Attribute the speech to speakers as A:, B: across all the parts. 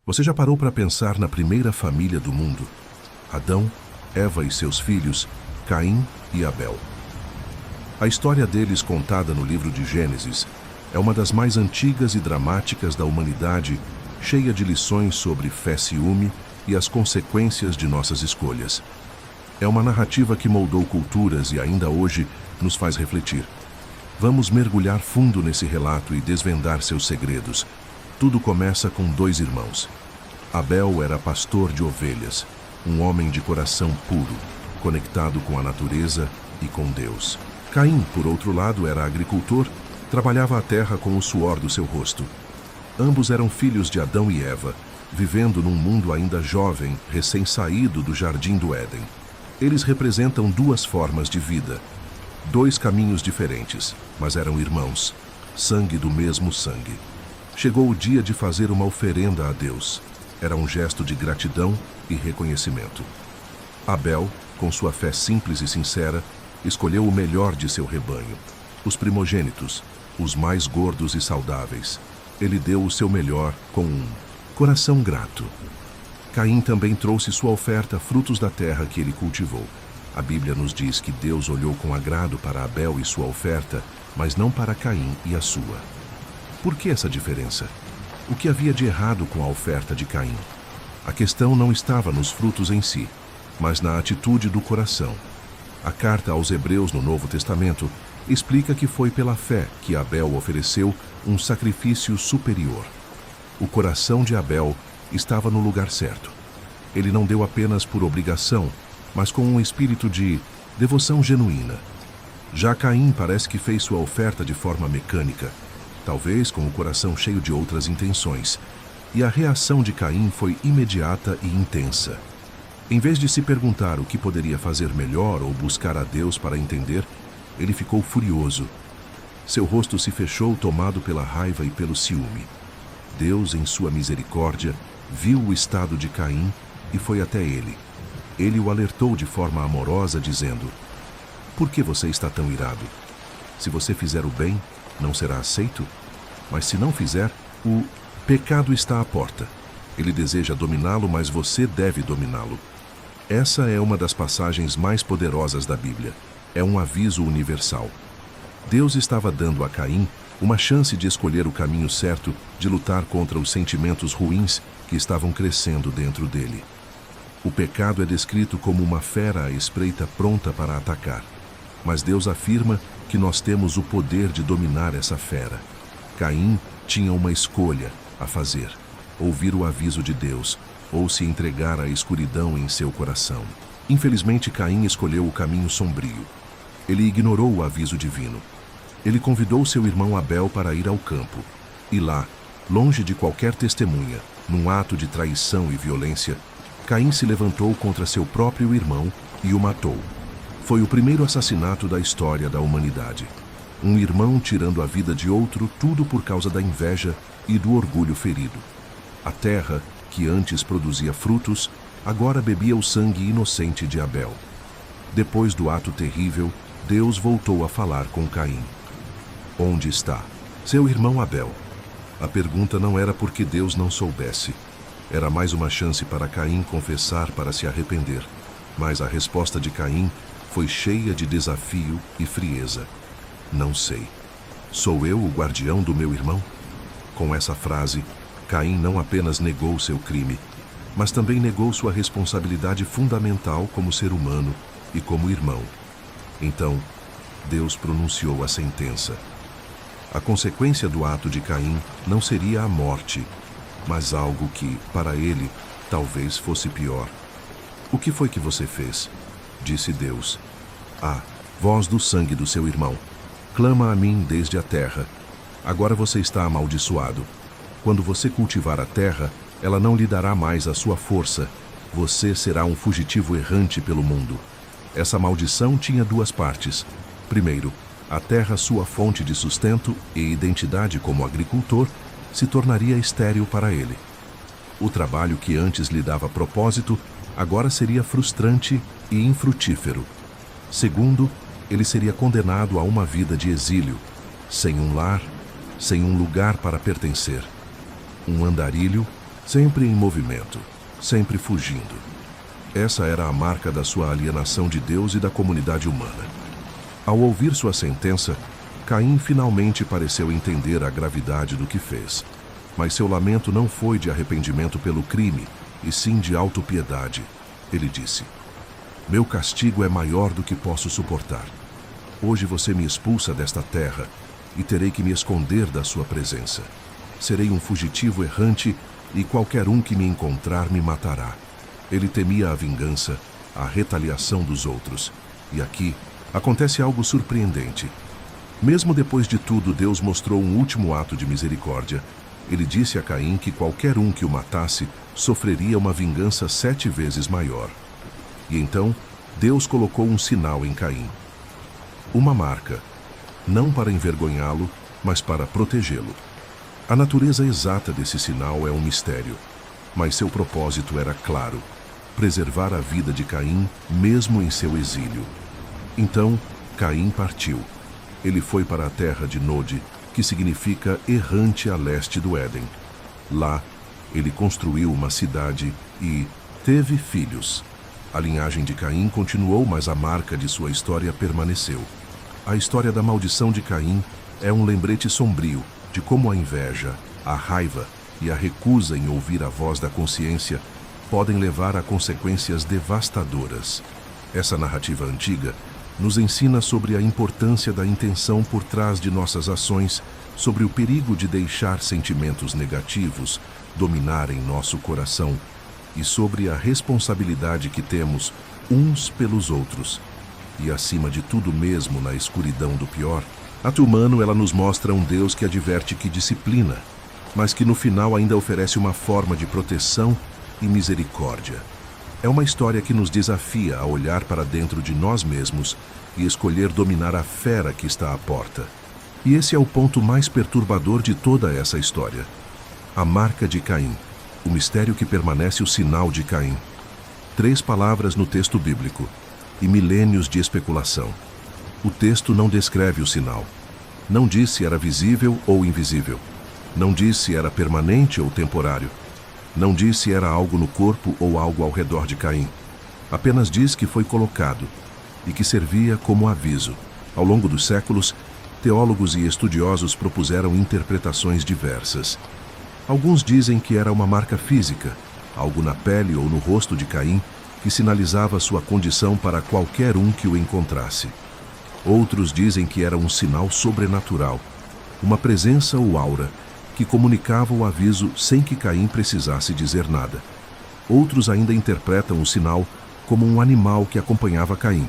A: Você já parou para pensar na primeira família do mundo? Adão, Eva e seus filhos, Caim e Abel. A história deles, contada no livro de Gênesis, é uma das mais antigas e dramáticas da humanidade, cheia de lições sobre fé, ciúme e as consequências de nossas escolhas. É uma narrativa que moldou culturas e ainda hoje nos faz refletir. Vamos mergulhar fundo nesse relato e desvendar seus segredos. Tudo começa com dois irmãos. Abel era pastor de ovelhas, um homem de coração puro, conectado com a natureza e com Deus. Caim, por outro lado, era agricultor, trabalhava a terra com o suor do seu rosto. Ambos eram filhos de Adão e Eva, vivendo num mundo ainda jovem, recém-saído do jardim do Éden. Eles representam duas formas de vida, dois caminhos diferentes, mas eram irmãos, sangue do mesmo sangue. Chegou o dia de fazer uma oferenda a Deus. Era um gesto de gratidão e reconhecimento. Abel, com sua fé simples e sincera, escolheu o melhor de seu rebanho, os primogênitos, os mais gordos e saudáveis. Ele deu o seu melhor com um coração grato. Caim também trouxe sua oferta, frutos da terra que ele cultivou. A Bíblia nos diz que Deus olhou com agrado para Abel e sua oferta, mas não para Caim e a sua. Por que essa diferença? O que havia de errado com a oferta de Caim? A questão não estava nos frutos em si, mas na atitude do coração. A carta aos Hebreus no Novo Testamento explica que foi pela fé que Abel ofereceu um sacrifício superior. O coração de Abel estava no lugar certo. Ele não deu apenas por obrigação, mas com um espírito de devoção genuína. Já Caim parece que fez sua oferta de forma mecânica, talvez com o coração cheio de outras intenções, e a reação de Caim foi imediata e intensa. Em vez de se perguntar o que poderia fazer melhor ou buscar a Deus para entender, ele ficou furioso. Seu rosto se fechou, tomado pela raiva e pelo ciúme. Deus, em sua misericórdia, viu o estado de Caim e foi até ele. Ele o alertou de forma amorosa, dizendo: "Por que você está tão irado? Se você fizer o bem, não será aceito? Mas se não fizer, o pecado está à porta. Ele deseja dominá-lo, mas você deve dominá-lo." Essa é uma das passagens mais poderosas da Bíblia. É um aviso universal. Deus estava dando a Caim uma chance de escolher o caminho certo, de lutar contra os sentimentos ruins que estavam crescendo dentro dele. O pecado é descrito como uma fera à espreita pronta para atacar. Mas Deus afirma que nós temos o poder de dominar essa fera. Caim tinha uma escolha a fazer: ouvir o aviso de Deus ou se entregar à escuridão em seu coração. Infelizmente, Caim escolheu o caminho sombrio. Ele ignorou o aviso divino. Ele convidou seu irmão Abel para ir ao campo. E lá, longe de qualquer testemunha, num ato de traição e violência, Caim se levantou contra seu próprio irmão e o matou. Foi o primeiro assassinato da história da humanidade. Um irmão tirando a vida de outro, tudo por causa da inveja e do orgulho ferido. A terra, que antes produzia frutos, agora bebia o sangue inocente de Abel. Depois do ato terrível, Deus voltou a falar com Caim. Onde está seu irmão Abel? A pergunta não era porque Deus não soubesse. Era mais uma chance para Caim confessar, para se arrepender. Mas a resposta de Caim foi cheia de desafio e frieza. Não sei. Sou eu o guardião do meu irmão? Com essa frase, Caim não apenas negou seu crime, mas também negou sua responsabilidade fundamental como ser humano e como irmão. Então, Deus pronunciou a sentença. A consequência do ato de Caim não seria a morte, mas algo que, para ele, talvez fosse pior. "O que foi que você fez?" disse Deus. "Ah, voz do sangue do seu irmão, clama a mim desde a terra. Agora você está amaldiçoado. Quando você cultivar a terra, ela não lhe dará mais a sua força. Você será um fugitivo errante pelo mundo." Essa maldição tinha duas partes. Primeiro, a terra, sua fonte de sustento e identidade como agricultor, se tornaria estéril para ele. O trabalho que antes lhe dava propósito, agora seria frustrante e infrutífero. Segundo, ele seria condenado a uma vida de exílio, sem um lar, sem um lugar para pertencer. Um andarilho sempre em movimento, sempre fugindo. Essa era a marca da sua alienação de Deus e da comunidade humana. Ao ouvir sua sentença, Caim finalmente pareceu entender a gravidade do que fez. Mas seu lamento não foi de arrependimento pelo crime, e sim de autopiedade. Ele disse: "Meu castigo é maior do que posso suportar. Hoje você me expulsa desta terra e terei que me esconder da sua presença. Serei um fugitivo errante e qualquer um que me encontrar me matará." Ele temia a vingança, a retaliação dos outros. E aqui acontece algo surpreendente. Mesmo depois de tudo, Deus mostrou um último ato de misericórdia. Ele disse a Caim que qualquer um que o matasse sofreria uma vingança 7 vezes maior. E então, Deus colocou um sinal em Caim. Uma marca, não para envergonhá-lo, mas para protegê-lo. A natureza exata desse sinal é um mistério, mas seu propósito era claro: preservar a vida de Caim, mesmo em seu exílio. Então, Caim partiu. Ele foi para a terra de Nod, que significa errante a leste do Éden. Lá, ele construiu uma cidade e teve filhos. A linhagem de Caim continuou, mas a marca de sua história permaneceu. A história da maldição de Caim é um lembrete sombrio de como a inveja, a raiva e a recusa em ouvir a voz da consciência podem levar a consequências devastadoras. Essa narrativa antiga nos ensina sobre a importância da intenção por trás de nossas ações, sobre o perigo de deixar sentimentos negativos dominarem nosso coração e sobre a responsabilidade que temos uns pelos outros. E acima de tudo mesmo, na escuridão do pior, a Humano ela nos mostra um Deus que adverte, que disciplina, mas que no final ainda oferece uma forma de proteção e misericórdia. É uma história que nos desafia a olhar para dentro de nós mesmos e escolher dominar a fera que está à porta. E esse é o ponto mais perturbador de toda essa história. A marca de Caim, o mistério que permanece, o sinal de Caim. 3 palavras no texto bíblico e milênios de especulação. O texto não descreve o sinal. Não diz se era visível ou invisível. Não diz se era permanente ou temporário. Não diz se era algo no corpo ou algo ao redor de Caim. Apenas diz que foi colocado e que servia como aviso. Ao longo dos séculos, teólogos e estudiosos propuseram interpretações diversas. Alguns dizem que era uma marca física, algo na pele ou no rosto de Caim, que sinalizava sua condição para qualquer um que o encontrasse. Outros dizem que era um sinal sobrenatural, uma presença ou aura que comunicava o aviso sem que Caim precisasse dizer nada. Outros ainda interpretam o sinal como um animal que acompanhava Caim,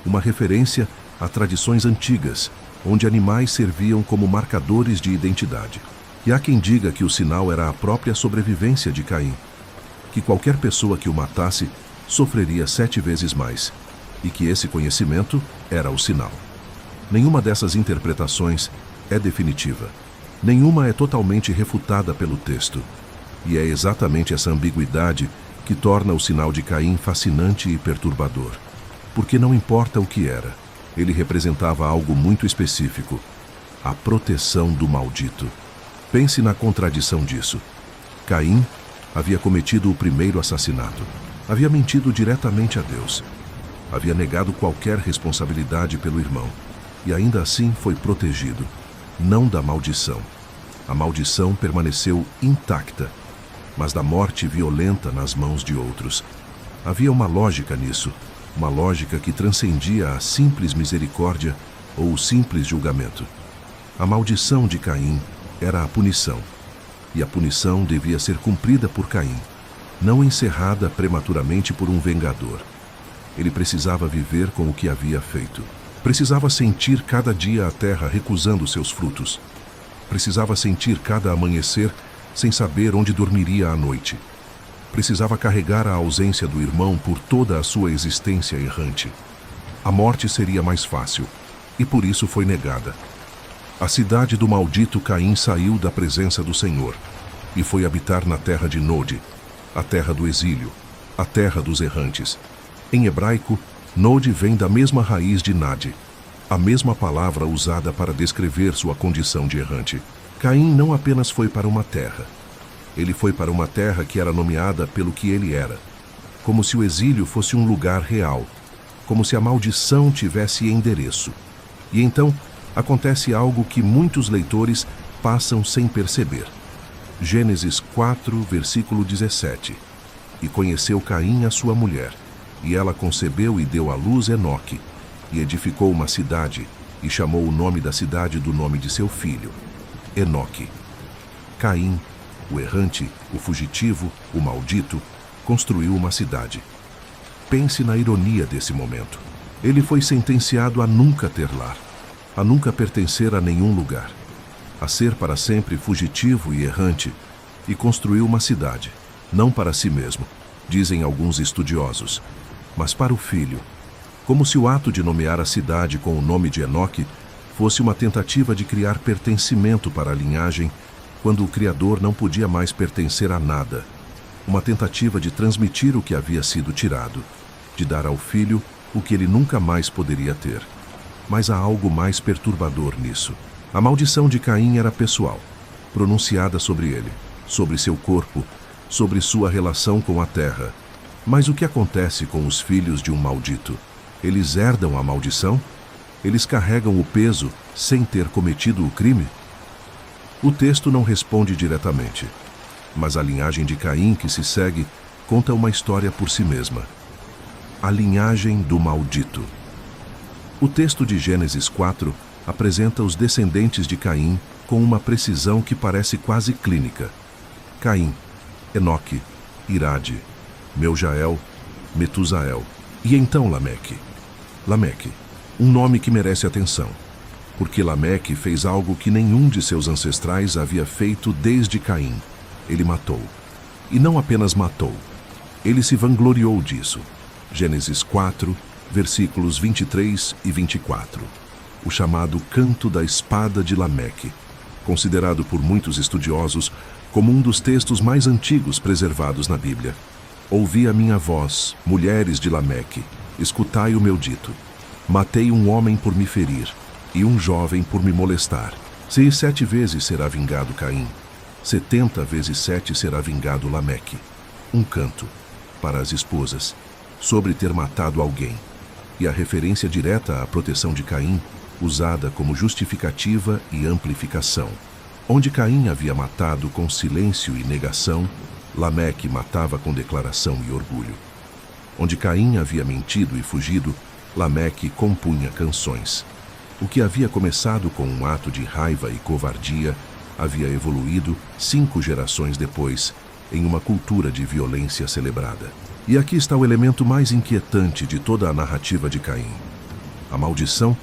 A: uma referência a tradições antigas, onde animais serviam como marcadores de identidade. E há quem diga que o sinal era a própria sobrevivência de Caim, que qualquer pessoa que o matasse sofreria 7 vezes mais, e que esse conhecimento era o sinal. Nenhuma dessas interpretações é definitiva. Nenhuma é totalmente refutada pelo texto. E é exatamente essa ambiguidade que torna o sinal de Caim fascinante e perturbador. Porque não importa o que era, ele representava algo muito específico: a proteção do maldito. Pense na contradição disso. Caim havia cometido o primeiro assassinato. Havia mentido diretamente a Deus. Havia negado qualquer responsabilidade pelo irmão. E ainda assim foi protegido, não da maldição. A maldição permaneceu intacta, mas da morte violenta nas mãos de outros. Havia uma lógica nisso, uma lógica que transcendia a simples misericórdia ou o simples julgamento. A maldição de Caim era a punição, e a punição devia ser cumprida por Caim, não encerrada prematuramente por um vengador. Ele precisava viver com o que havia feito. Precisava sentir cada dia a terra recusando seus frutos. Precisava sentir cada amanhecer sem saber onde dormiria à noite. Precisava carregar a ausência do irmão por toda a sua existência errante. A morte seria mais fácil, e por isso foi negada. A cidade do maldito Caim saiu da presença do Senhor e foi habitar na terra de Nod, a terra do exílio, a terra dos errantes. Em hebraico, Nod vem da mesma raiz de Nad, a mesma palavra usada para descrever sua condição de errante. Caim não apenas foi para uma terra, Ele foi para uma terra que era nomeada pelo que ele era, como se o exílio fosse um lugar real, como se a maldição tivesse endereço. E então acontece algo que muitos leitores passam sem perceber. Gênesis 4, versículo 17. E conheceu Caim a sua mulher, e ela concebeu e deu à luz Enoque, e edificou uma cidade, e chamou o nome da cidade do nome de seu filho, Enoque. Caim, o errante, o fugitivo, o maldito, construiu uma cidade. Pense na ironia desse momento. Ele foi sentenciado a nunca ter lar, a nunca pertencer a nenhum lugar, a ser para sempre fugitivo e errante, e construiu uma cidade, não para si mesmo, dizem alguns estudiosos, mas para o filho, como se o ato de nomear a cidade com o nome de Enoque fosse uma tentativa de criar pertencimento para a linhagem, quando o Criador não podia mais pertencer a nada, uma tentativa de transmitir o que havia sido tirado, de dar ao filho o que ele nunca mais poderia ter. Mas há algo mais perturbador nisso. A maldição de Caim era pessoal, pronunciada sobre ele, sobre seu corpo, sobre sua relação com a terra. Mas o que acontece com os filhos de um maldito? Eles herdam a maldição? Eles carregam o peso sem ter cometido o crime? O texto não responde diretamente, mas a linhagem de Caim que se segue conta uma história por si mesma. A linhagem do maldito. O texto de Gênesis 4 apresenta os descendentes de Caim com uma precisão que parece quase clínica. Caim, Enoque, Irade, Meujael, Metusael e então Lameque. Lameque, um nome que merece atenção, porque Lameque fez algo que nenhum de seus ancestrais havia feito desde Caim. Ele matou. E não apenas matou, ele se vangloriou disso. Gênesis 4, versículos 23 e 24. O chamado Canto da Espada de Lameque, considerado por muitos estudiosos como um dos textos mais antigos preservados na Bíblia. Ouvi a minha voz, mulheres de Lameque, escutai o meu dito. Matei um homem por me ferir, e um jovem por me molestar. Se 7 vezes será vingado Caim, 70 vezes 7 será vingado Lameque. Um canto, para as esposas, sobre ter matado alguém, e a referência direta à proteção de Caim, usada como justificativa e amplificação. Onde Caim havia matado com silêncio e negação, Lameque matava com declaração e orgulho. Onde Caim havia mentido e fugido, Lameque compunha canções. O que havia começado com um ato de raiva e covardia havia evoluído 5 gerações depois em uma cultura de violência celebrada. E aqui está o elemento mais inquietante de toda a narrativa de Caim. A maldição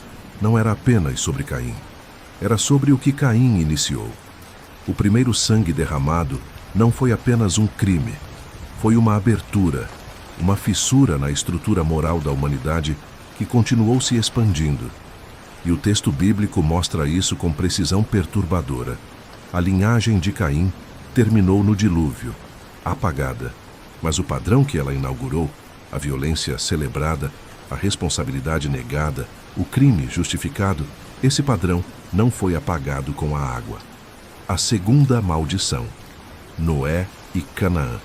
A: não era apenas sobre Caim, era sobre o que Caim iniciou. O primeiro sangue derramado não foi apenas um crime, foi uma abertura, uma fissura na estrutura moral da humanidade que continuou se expandindo. E o texto bíblico mostra isso com precisão perturbadora. A linhagem de Caim terminou no dilúvio, apagada. Mas o padrão que ela inaugurou, a violência celebrada, a responsabilidade negada, o crime justificado, esse padrão não foi apagado com a água. A segunda maldição. Noé e Canaã.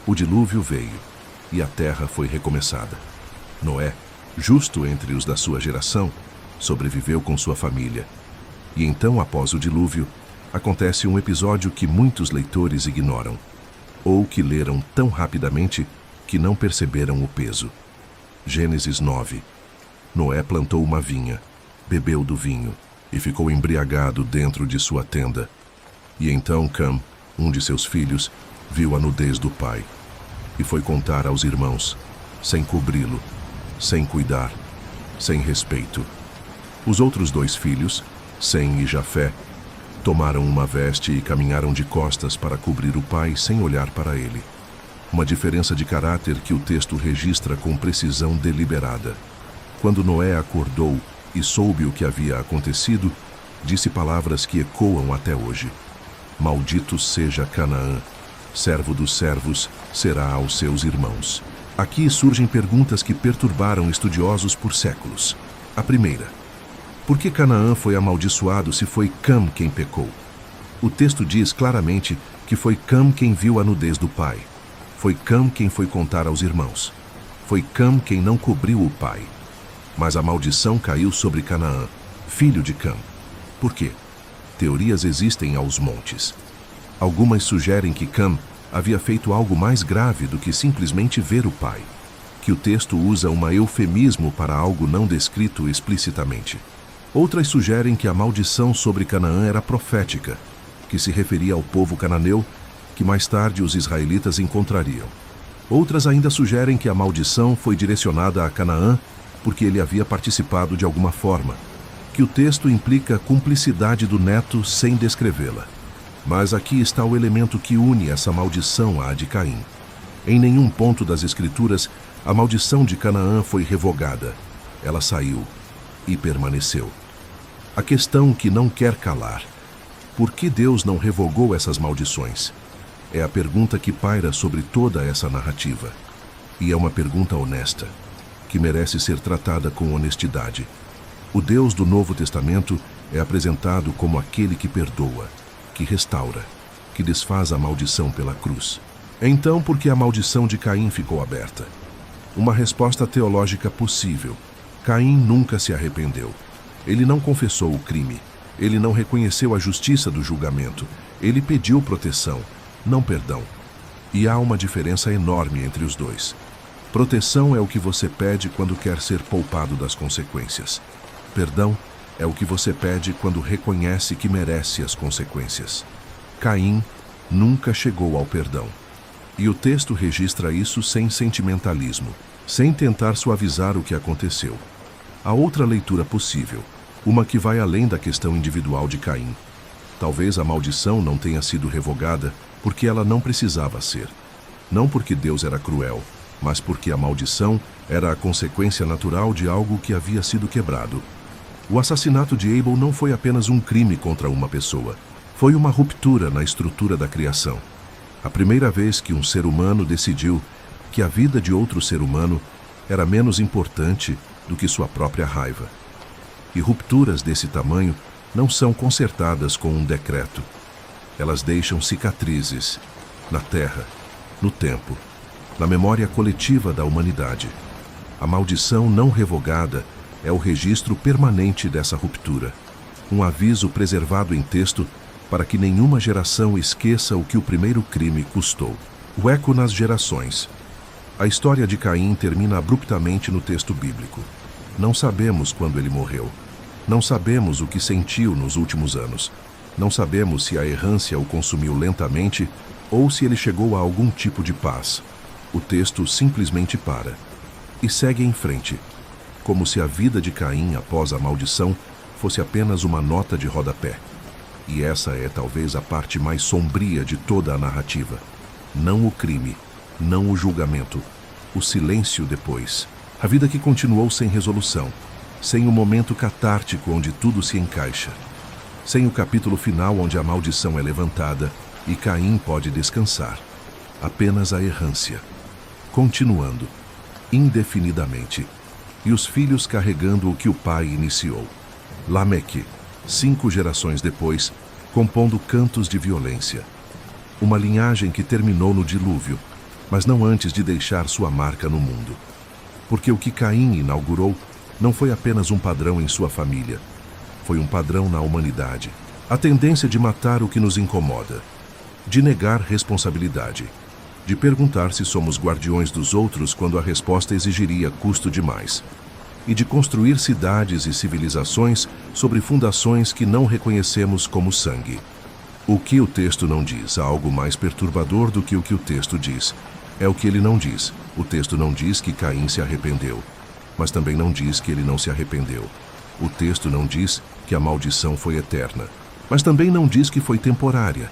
A: O dilúvio veio, e a terra foi recomeçada. Noé, justo entre os da sua geração, sobreviveu com sua família. E então, após o dilúvio, acontece um episódio que muitos leitores ignoram, ou que leram tão rapidamente que não perceberam o peso. Gênesis 9. Noé plantou uma vinha, bebeu do vinho e ficou embriagado dentro de sua tenda. E então Cam, um de seus filhos, viu a nudez do pai e foi contar aos irmãos, sem cobri-lo, sem cuidar, sem respeito. Os outros 2 filhos, Sem e Jafé, tomaram uma veste e caminharam de costas para cobrir o pai sem olhar para ele. Uma diferença de caráter que o texto registra com precisão deliberada. Quando Noé acordou e soube o que havia acontecido, disse palavras que ecoam até hoje. Maldito seja Canaã, servo dos servos será aos seus irmãos. Aqui surgem perguntas que perturbaram estudiosos por séculos. A primeira: por que Canaã foi amaldiçoado se foi Cam quem pecou? O texto diz claramente que foi Cam quem viu a nudez do pai. Foi Cam quem foi contar aos irmãos. Foi Cam quem não cobriu o pai. Mas a maldição caiu sobre Canaã, filho de Cam. Por quê? Teorias existem aos montes. Algumas sugerem que Cam havia feito algo mais grave do que simplesmente ver o pai, que o texto usa um eufemismo para algo não descrito explicitamente. Outras sugerem que a maldição sobre Canaã era profética, que se referia ao povo cananeu, que mais tarde os israelitas encontrariam. Outras ainda sugerem que a maldição foi direcionada a Canaã porque ele havia participado de alguma forma, que o texto implica cumplicidade do neto sem descrevê-la. Mas aqui está o elemento que une essa maldição à de Caim. Em nenhum ponto das Escrituras, a maldição de Canaã foi revogada. Ela saiu e permaneceu. A questão que não quer calar: por que Deus não revogou essas maldições? É a pergunta que paira sobre toda essa narrativa. E é uma pergunta honesta, que merece ser tratada com honestidade. O Deus do Novo Testamento é apresentado como aquele que perdoa, que restaura, que desfaz a maldição pela cruz. Então, por que a maldição de Caim ficou aberta? Uma resposta teológica possível. Caim nunca se arrependeu. Ele não confessou o crime. Ele não reconheceu a justiça do julgamento. Ele pediu proteção, não perdão. E há uma diferença enorme entre os dois. Proteção é o que você pede quando quer ser poupado das consequências. Perdão é o que você pede quando reconhece que merece as consequências. Caim nunca chegou ao perdão. E o texto registra isso sem sentimentalismo, sem tentar suavizar o que aconteceu. Há outra leitura possível, uma que vai além da questão individual de Caim. Talvez a maldição não tenha sido revogada porque ela não precisava ser. Não porque Deus era cruel, mas porque a maldição era a consequência natural de algo que havia sido quebrado. O assassinato de Abel não foi apenas um crime contra uma pessoa. Foi uma ruptura na estrutura da criação. A primeira vez que um ser humano decidiu que a vida de outro ser humano era menos importante do que sua própria raiva. E rupturas desse tamanho não são consertadas com um decreto. Elas deixam cicatrizes na terra, no tempo, na memória coletiva da humanidade. A maldição não revogada é o registro permanente dessa ruptura, um aviso preservado em texto para que nenhuma geração esqueça o que o primeiro crime custou. O eco nas gerações. A história de Caim termina abruptamente no texto bíblico. Não sabemos quando ele morreu. Não sabemos o que sentiu nos últimos anos. Não sabemos se a errância o consumiu lentamente ou se ele chegou a algum tipo de paz. O texto simplesmente para e segue em frente, como se a vida de Caim após a maldição fosse apenas uma nota de rodapé. E essa é talvez a parte mais sombria de toda a narrativa. Não o crime, não o julgamento, o silêncio depois. A vida que continuou sem resolução, sem o momento catártico onde tudo se encaixa, sem o capítulo final onde a maldição é levantada e Caim pode descansar. Apenas a errância, continuando, indefinidamente, e os filhos carregando o que o pai iniciou. Lameque, 5 gerações depois, compondo cantos de violência. Uma linhagem que terminou no dilúvio, mas não antes de deixar sua marca no mundo. Porque o que Caim inaugurou não foi apenas um padrão em sua família, foi um padrão na humanidade. A tendência de matar o que nos incomoda, de negar responsabilidade, de perguntar se somos guardiões dos outros quando a resposta exigiria custo demais, e de construir cidades e civilizações sobre fundações que não reconhecemos como sangue. O que o texto não diz, há algo mais perturbador do que o texto diz. É o que ele não diz. O texto não diz que Caim se arrependeu, mas também não diz que ele não se arrependeu. O texto não diz que a maldição foi eterna, mas também não diz que foi temporária.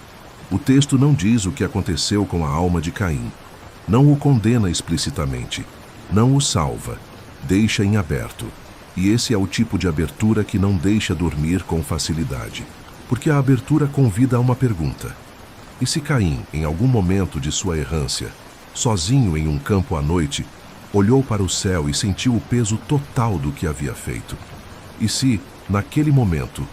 A: O texto não diz o que aconteceu com a alma de Caim. Não o condena explicitamente. Não o salva. Deixa em aberto. E esse é o tipo de abertura que não deixa dormir com facilidade. Porque a abertura convida a uma pergunta. E se Caim, em algum momento de sua errância, sozinho em um campo à noite, olhou para o céu e sentiu o peso total do que havia feito? E se, naquele momento,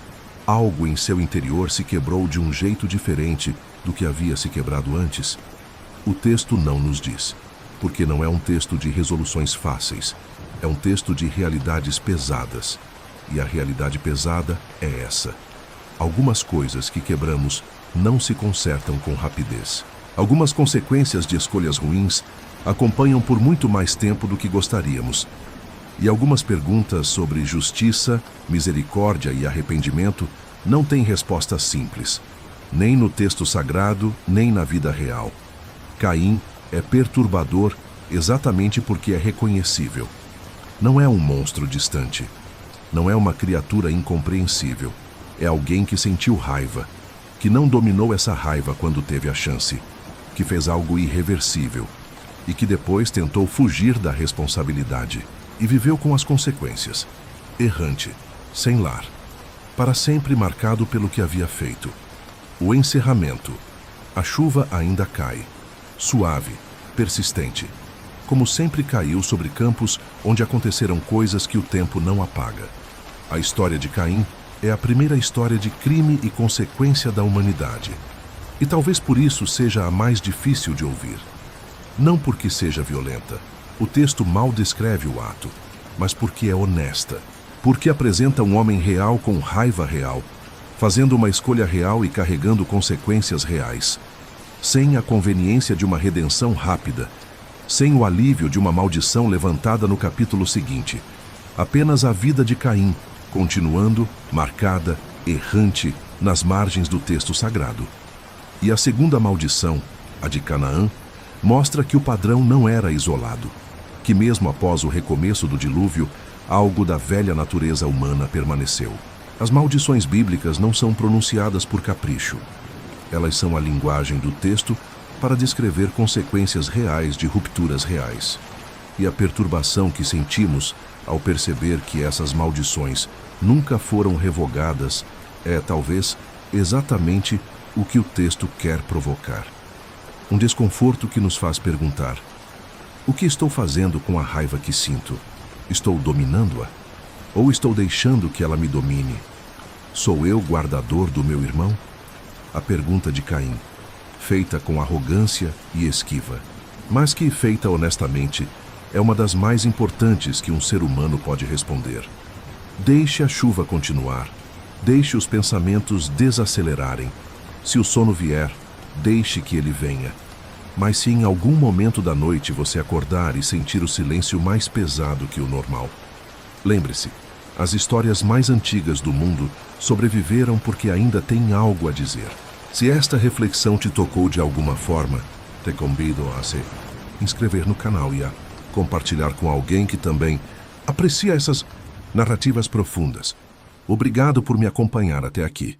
A: algo em seu interior se quebrou de um jeito diferente do que havia se quebrado antes? O texto não nos diz, porque não é um texto de resoluções fáceis, é um texto de realidades pesadas. E a realidade pesada é essa. Algumas coisas que quebramos não se consertam com rapidez. Algumas consequências de escolhas ruins acompanham por muito mais tempo do que gostaríamos. E algumas perguntas sobre justiça, misericórdia e arrependimento não têm resposta simples, nem no texto sagrado, nem na vida real. Caim é perturbador exatamente porque é reconhecível. Não é um monstro distante. Não é uma criatura incompreensível. É alguém que sentiu raiva, que não dominou essa raiva quando teve a chance, que fez algo irreversível e que depois tentou fugir da responsabilidade e viveu com as consequências. Errante, sem lar, para sempre marcado pelo que havia feito. O encerramento. A chuva ainda cai, suave, persistente, como sempre caiu sobre campos onde aconteceram coisas que o tempo não apaga. A história de Caim é a primeira história de crime e consequência da humanidade. E talvez por isso seja a mais difícil de ouvir. Não porque seja violenta. O texto mal descreve o ato, mas porque é honesta. Porque apresenta um homem real com raiva real, fazendo uma escolha real e carregando consequências reais. Sem a conveniência de uma redenção rápida, sem o alívio de uma maldição levantada no capítulo seguinte. Apenas a vida de Caim, continuando, marcada, errante, nas margens do texto sagrado. E a segunda maldição, a de Canaã, mostra que o padrão não era isolado, que mesmo após o recomeço do dilúvio, algo da velha natureza humana permaneceu. As maldições bíblicas não são pronunciadas por capricho. Elas são a linguagem do texto para descrever consequências reais de rupturas reais. E a perturbação que sentimos ao perceber que essas maldições nunca foram revogadas é, talvez, exatamente o que o texto quer provocar. Um desconforto que nos faz perguntar: o que estou fazendo com a raiva que sinto? Estou dominando-a? Ou estou deixando que ela me domine? Sou eu guardador do meu irmão? A pergunta de Caim, feita com arrogância e esquiva, mas que, feita honestamente, é uma das mais importantes que um ser humano pode responder. Deixe a chuva continuar. Deixe os pensamentos desacelerarem. Se o sono vier, deixe que ele venha. Mas se em algum momento da noite você acordar e sentir o silêncio mais pesado que o normal, lembre-se, as histórias mais antigas do mundo sobreviveram porque ainda têm algo a dizer. Se esta reflexão te tocou de alguma forma, te convido a se inscrever no canal e a compartilhar com alguém que também aprecia essas narrativas profundas. Obrigado por me acompanhar até aqui.